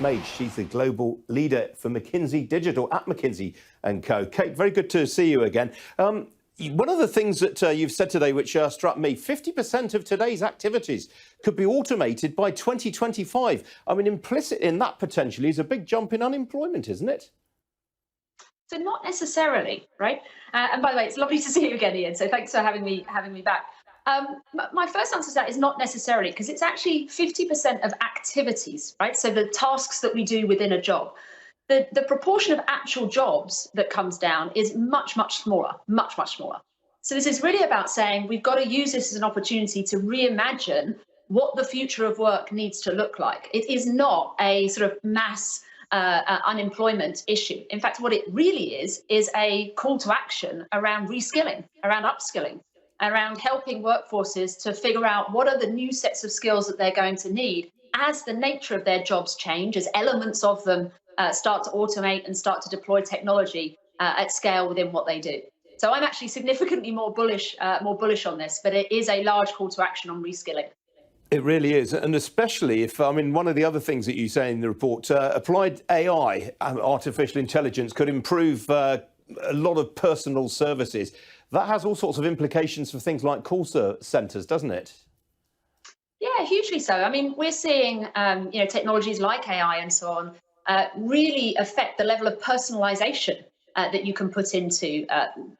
Mage. She's the global leader for McKinsey Digital at McKinsey & Co. Kate, very good to see you again. One of the things that you've said today, which struck me, 50% of today's activities could be automated by 2025. I mean, implicit in that potentially is a big jump in unemployment, isn't it? So not necessarily, right? And by the way, it's lovely to see you again, Ian. So thanks for having me back. My first answer to that is not necessarily, because it's actually 50% of activities, right? So the tasks that we do within a job. The proportion of actual jobs that comes down is much, much smaller, much, much smaller. So this is really about saying we've got to use this as an opportunity to reimagine what the future of work needs to look like. It is not a sort of mass unemployment issue. In fact, what it really is a call to action around reskilling, around upskilling, around helping workforces to figure out what are the new sets of skills that they're going to need as the nature of their jobs change, as elements of them start to automate and start to deploy technology at scale within what they do. So I'm actually significantly more bullish on this, but it is a large call to action on reskilling. It really is, and especially if, I mean, one of the other things that you say in the report, applied AI, artificial intelligence, could improve a lot of personal services. That has all sorts of implications for things like call centres, doesn't it? Yeah, hugely so. I mean, we're seeing technologies like AI and so on really affect the level of personalisation that you can put into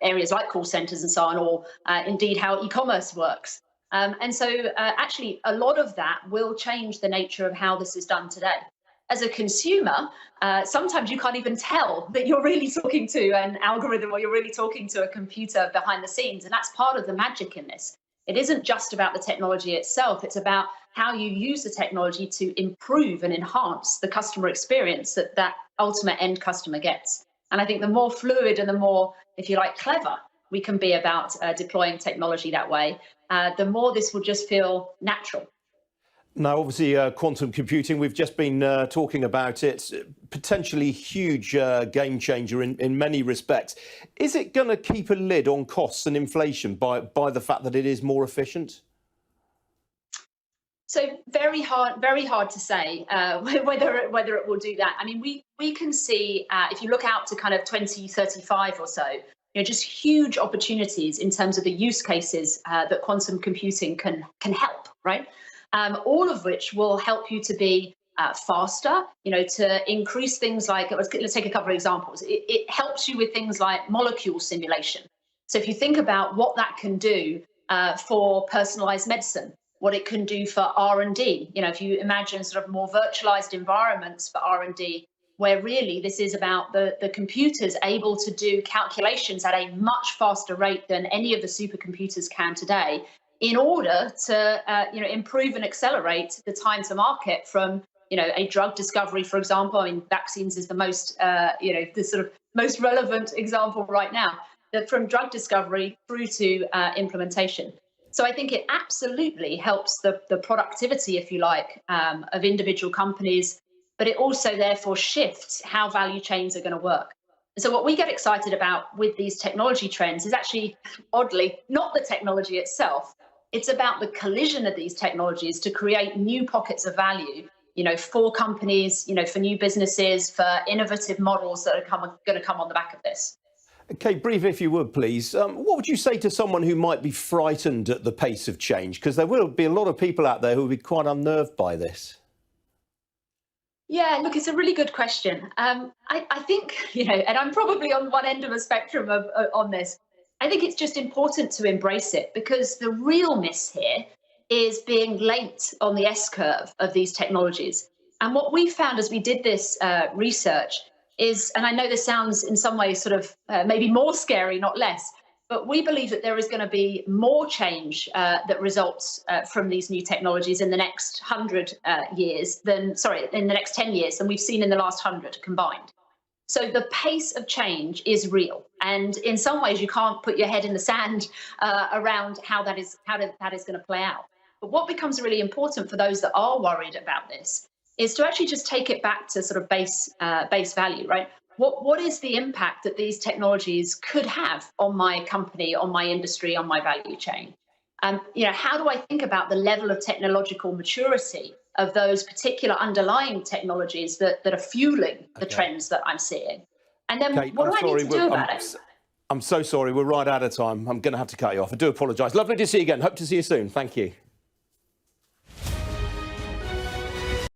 areas like call centres and so on, or indeed how e-commerce works. And so actually, a lot of that will change the nature of how this is done today. As a consumer, sometimes you can't even tell that you're really talking to an algorithm or you're really talking to a computer behind the scenes. And that's part of the magic in this. It isn't just about the technology itself. It's about how you use the technology to improve and enhance the customer experience that ultimate end customer gets. And I think the more fluid and the more, if you like, clever we can be about deploying technology that way, the more this will just feel natural. Now, obviously, quantum computing, we've just been talking about it, potentially huge game changer in many respects. Is it going to keep a lid on costs and inflation by the fact that it is more efficient? So very hard to say whether it will do that. I mean, we can see, if you look out to kind of 2035 or so, just huge opportunities in terms of the use cases that quantum computing can help, right? All of which will help you to be faster, to increase things like, let's take a couple of examples. It helps you with things like molecule simulation. So if you think about what that can do for personalized medicine, what it can do for R&D, if you imagine sort of more virtualized environments for R&D, where really this is about the computers able to do calculations at a much faster rate than any of the supercomputers can today, in order to improve and accelerate the time to market from a drug discovery, for example. I mean, vaccines is the most the sort of most relevant example right now, that from drug discovery through to implementation. So I think it absolutely helps the productivity, if you like, of individual companies, but it also therefore shifts how value chains are going to work. And so what we get excited about with these technology trends is actually, oddly, not the technology itself. It's about the collision of these technologies to create new pockets of value, for companies, for new businesses, for innovative models that are going to come on the back of this. Okay, briefly, if you would, please. What would you say to someone who might be frightened at the pace of change? Because there will be a lot of people out there who will be quite unnerved by this. Yeah, look, it's a really good question. I think, and I'm probably on one end of a spectrum on this. I think it's just important to embrace it, because the real miss here is being late on the S-curve of these technologies. And what we found as we did this research is, and I know this sounds in some ways sort of maybe more scary, not less, but we believe that there is going to be more change that results from these new technologies in the next 100 years in the next 10 years than we've seen in the last 100 combined. So the pace of change is real, and in some ways you can't put your head in the sand around how that is going to play out. But what becomes really important for those that are worried about this is to actually just take it back to sort of base value, right? What is the impact that these technologies could have on my company, on my industry, on my value chain? How do I think about the level of technological maturity of those particular underlying technologies that are fueling the Okay. trends that I'm seeing. And then Kate, what I'm do I sorry, need to do about it? I'm so sorry. We're right out of time. I'm going to have to cut you off. I do apologise. Lovely to see you again. Hope to see you soon. Thank you.